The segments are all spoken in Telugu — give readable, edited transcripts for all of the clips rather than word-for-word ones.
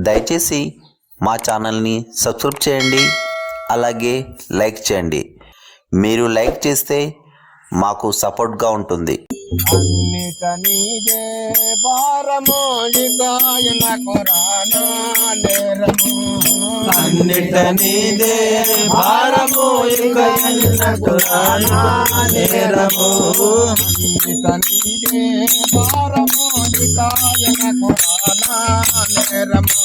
దయచేసి మా ఛానల్ని సబ్స్క్రైబ్ చేయండి, అలాగే లైక్ చేయండి. మీరు లైక్ చేస్తే మాకు సపోర్ట్గా ఉంటుంది. అన్నిట నీదే భారము ఇగాయన కురానా నేరము. అన్నిట నీదే భారము ఇగాయన కురానా నేరము. అన్నిట నీదే భారము ఇగాయన కురానా నేరము.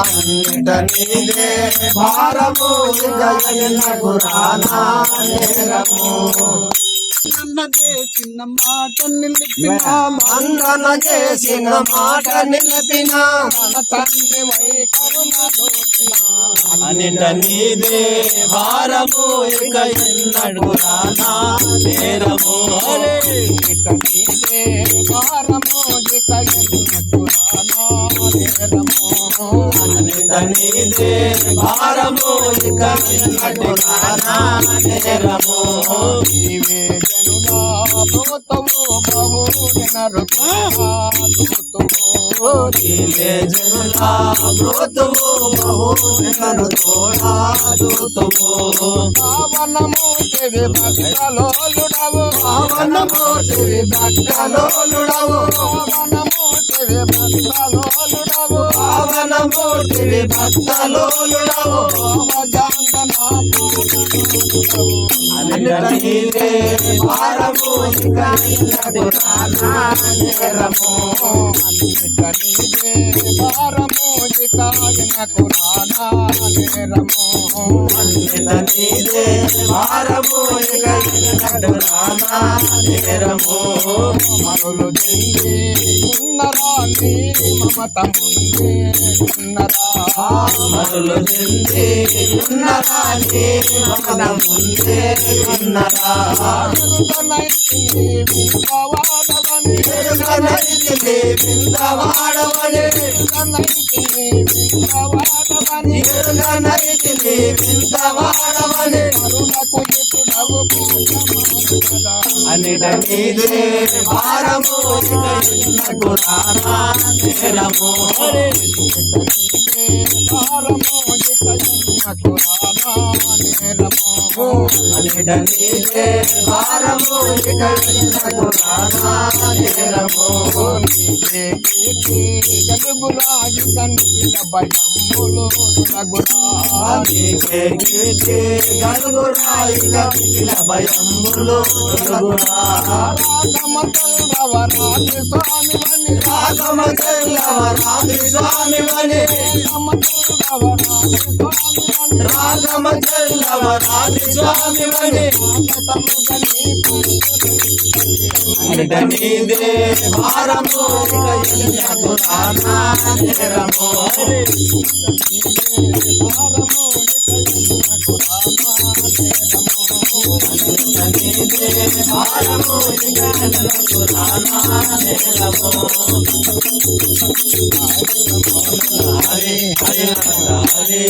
అన్నిట నీదే భారము ఇగాయన కురానా నేరము. చేసిన మాట నిలిపిన అన్న చేసిన మాట నిలిపిన మన తండ్రి వై కరుణ దోచిన. అన్నిట నీదే భారము ఇక ఎన్నడు రానా నేరము. అన్నిట నీదే భారము ఇక ఎన్నడు రానా నేరము. అన్నిట నీదే భారము ఇక ఎన్నడు రానా నేరము. నీవే జనులా భూతము బహునరుతుము. నీవే జనులా భూతము బహునరుతుము. పావనము చెవి భక్తలోలుడవు. పావనము చెవి భక్తలోలుడవు. పావనము చెవి భక్తలోలుడవు. పావనము చెవి భక్తలోలుడవు. అన్నిట నీదే భారము ఇక ఎన్నడు రానా నేరము. అన్నిట నీదే భారము ఇక ఎన్నడు రానా నేరము. అన్నిట నీదే భారము ఇక ఎన్నడు రానా నేరము. మరులు చెంది ఉన్నరా నీ మమత ముందే ఉన్నరా. మరులు చెంది ఉన్నరా నీ మమత ముందే ఉన్నరా. ఎరుగనైతిని వింతవాడవని. ఎరుగనైతిని వింతవాడవని. ఎరుగనైతిని వింతవాడవని. ఎరుగనైతిని వింతవాడవని. కరుణకు ఎటుడవు పూజమాడుగదా. అన్నిట నీదే భారము ఇక ఎన్నడు రానా నేరము. నీదే భారము ఇక ఎన్నడు రానా నేరము. అన్నిట నీదే భారము ఇక ఎన్నడు రానా నేరము. నీవే కీర్తి గలుగురాయి కంటిన భయములు నగురా. నీకే కీర్తి గలుగురా ఇక మిగిలిన భయములు తొలగురా. రాగమతల్లవరాజు స్వామివని. రాగమతల్లవరాజు స్వామివని. రాగమతల్లవరాజు స్వామివని. రాగమతల్లవరాజు స్వామివని. అన్నిట నీదే భారము ఇక ఎన్నడు రానా నేరము. అన్నిట నీదే భారము ఇక ఎన్నడు రానా నేరము. హరే హరే హరే.